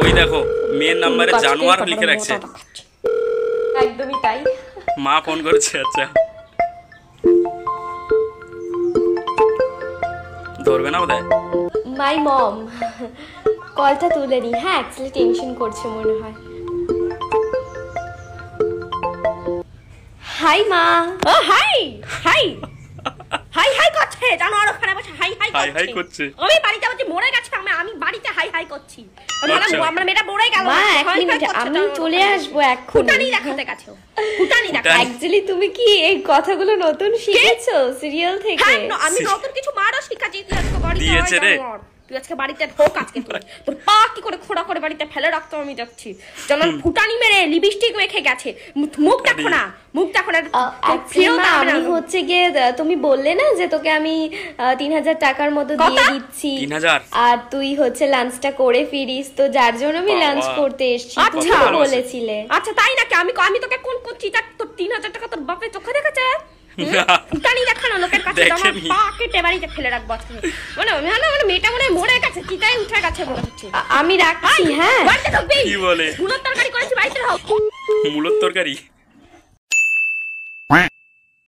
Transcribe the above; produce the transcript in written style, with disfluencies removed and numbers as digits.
ওই দেখো মেয়ের নাম্বারে জানোয়ার লিখে রাখছে। একদমই তাই। মা ফোন করছে। আচ্ছা ধরবে না বোধহয়। মাই মম কলটা তুলে নি। হ্যাঁ অ্যাকচুয়ালি টেনশন করছে মনে হয়। হাই মা। ও হাই হাই হাই হাই করছে জানোয়ার ওখানে বসে হাই হাই করছে। হাই হাই করছে। আমি বাড়িতে বসে মরে গেছে আমি বাড়িতে হাই হাই করছি। আমরা মেয়েটা মরে গেল। মা এক মিনিট আমি চলে আসবো এক্ষুনি। ফুটানি দেখাতে গেছে। ফুটানি দেখা। অ্যাকচুয়ালি তুমি কি এই কথাগুলো নতুন শিখেছো সিরিয়াল থেকে? হ্যাঁ আমি নতুন কিছু মারও শিখাচ্ছি। তুই আজকে বাড়িতে দিয়েছে রে। তুই আজকে বাড়িতে ঢোক আজকে তুই। তোর পা কি করে খোড়া করে বাড়িতে ফেলে রাখতো আমি যাচ্ছি। যেন ফুটানি মেরে লিপস্টিক মেখে গেছে। মুখ দেখো না মুখ দেখো না। আমি হচ্ছে গিয়ে তুমি বললে না যে তোকে আমি 3000 টাকার মতো দিয়ে দিচ্ছি 3000 আর তুই হচ্ছে লাঞ্চটা করে ফিরিস, তো যার জন্য আমি লাঞ্চ করতে এসেছি। তুমি তো বলেছিলে। আচ্ছা তাই নাকি? আমি তোকে কোন করছি তোর 3000 টাকা তোর বাপের চোখে দেখেছে? ফুটানি দেখানো লোকের কাছে আমার পা কেটে বাড়িতে ফেলে রাখবো আজকে। মানে মেয়েটা মনে মরে গেছে চিতায় উঠে গেছে মনে হচ্ছে। আমি রাখছি। হ্যাঁ কি বলে মুলোর তরকারি করেছি বাড়িতে হোক। মুলোর তরকারি